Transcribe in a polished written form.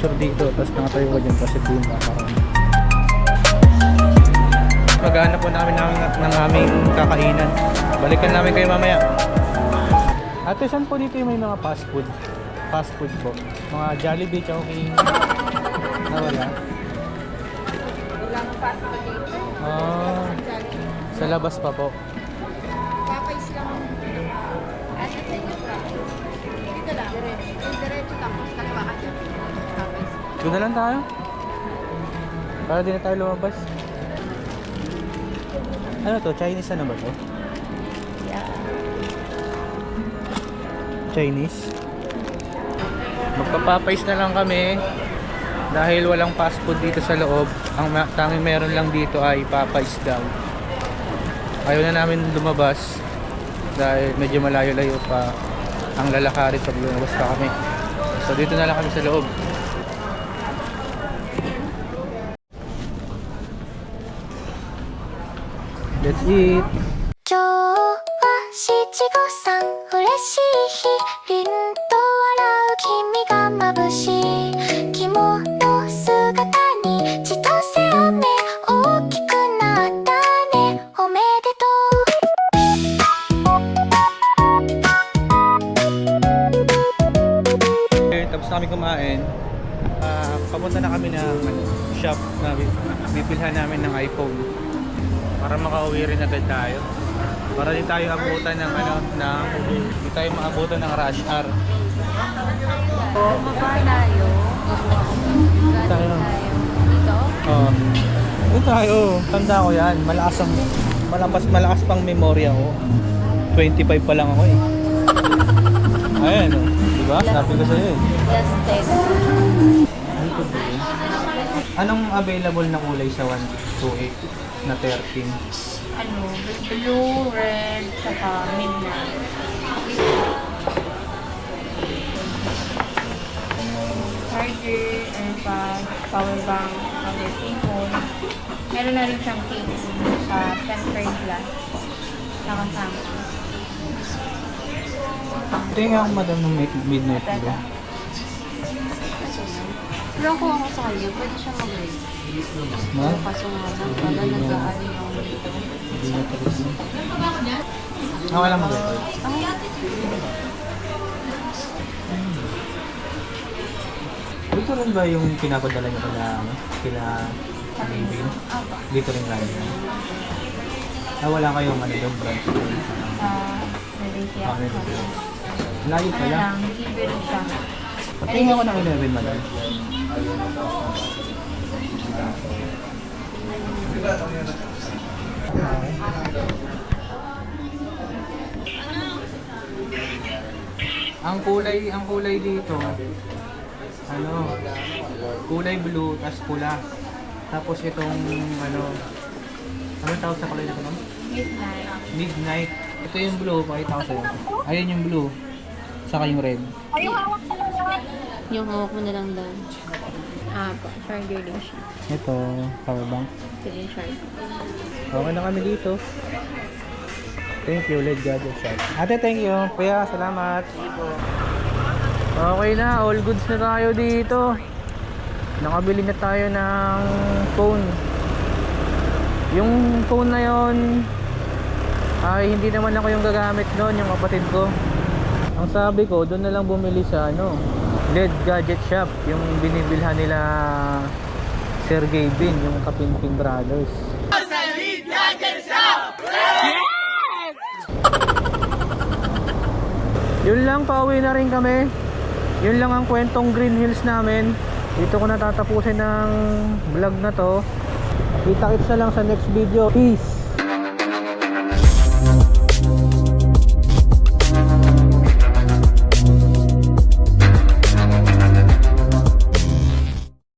picture dito, tapos nakatayo ka dyan kasi din kakaroon. Maghanap po namin ng aming kakainan. Balikan namin kayo mamaya. Ate, saan po dito yung may mga fast food? Fast food po. Mga Jollibee, Chowking. Nawala. Walang fast food dito. Sa labas pa po. Papais lang. Ano sa inyo ba? Dito lang. Diretso tapos kaliwa ka dyan. Papais. Doon na lang tayo. Para di na tayo lumabas. Ano to? Chinese ano ba to? Yeah. Chinese? Magpapapais na lang kami dahil walang fast food dito sa loob. Ang tanging meron lang dito ay Popeyes daw. Ayaw na namin lumabas dahil medyo malayo-layo pa ang lalakarin pag lumabas pa kami. So dito na lang kami sa loob. Let's eat! 今日は七五三嬉しい日凛と笑う君が眩しい着物姿に千歳飴大きくなったねおめでとう Okay, tapos na kami kumain. Papunta na kami ng shop na bibilhan namin ng iPhone para makauwi rin agad tayo. Para din tayo abutan ng hindi tayo maabutan ng rush hour. Mababa tayo. Tayo. Dito? Oo. Dito tayo. Tanda ko yan. Malakas pang memorya ko. 25 pa lang ako eh. Ayan oh. Diba? Sabi ko sa'yo eh. Just 10. Dito ba yun? Anong available na kulay sa 128 na 13? Ano? Blue, red, saka midnight. Charger, AirPods, power bank, power cable. Meron na rin siyang case sa tempered glass. Saka Samsung. Tingin nga ako madam ng midnight Teka. blue. Pero kung ako sa kanya, pwede siya mag-rate. Ma? Kaso nga lang, wala nag-aari ng Hindi na tapos yun. Wala mo ba? Dito rin ba yung pinapadala niyo kila Living? Apa. Dito rin lang yun. Wala kayong doon branch doon. Malaysia. Malaysia. Layo Ano pala. lang, libre rin siya. Patingin ako ng 11 madam. Ang kulay dito, kulay blue tas pula. Tapos itong ano tawag sa kulay na ito? Midnight. Midnight. Ito yung blue, pakita ko sa'yo. Ayun yung blue. Saka yung red. Yung hawak mo na lang doon. Charger din siya. Ito, power bank. Ito din charger. Okay na kami dito. Thank you, LED Gadget Shop. Ate, thank you. Kuya, salamat. Okay na, all goods na tayo dito. Nakabili na tayo ng phone. Yung phone na yon ay hindi naman ako yung gagamit noon, yung kapatid ko. Ang sabi ko, doon na lang bumili sa LED Gadget Shop, yung binibilhan nila Sergey Bin, yung Kapinpin Brothers. Sa LED Gadget Shop! Yes! Yun lang, pauwi na rin kami. Yun lang ang kwentong Green Hills namin. Dito ko natatapusin ng vlog na to. Kita-kits na lang sa next video. Peace!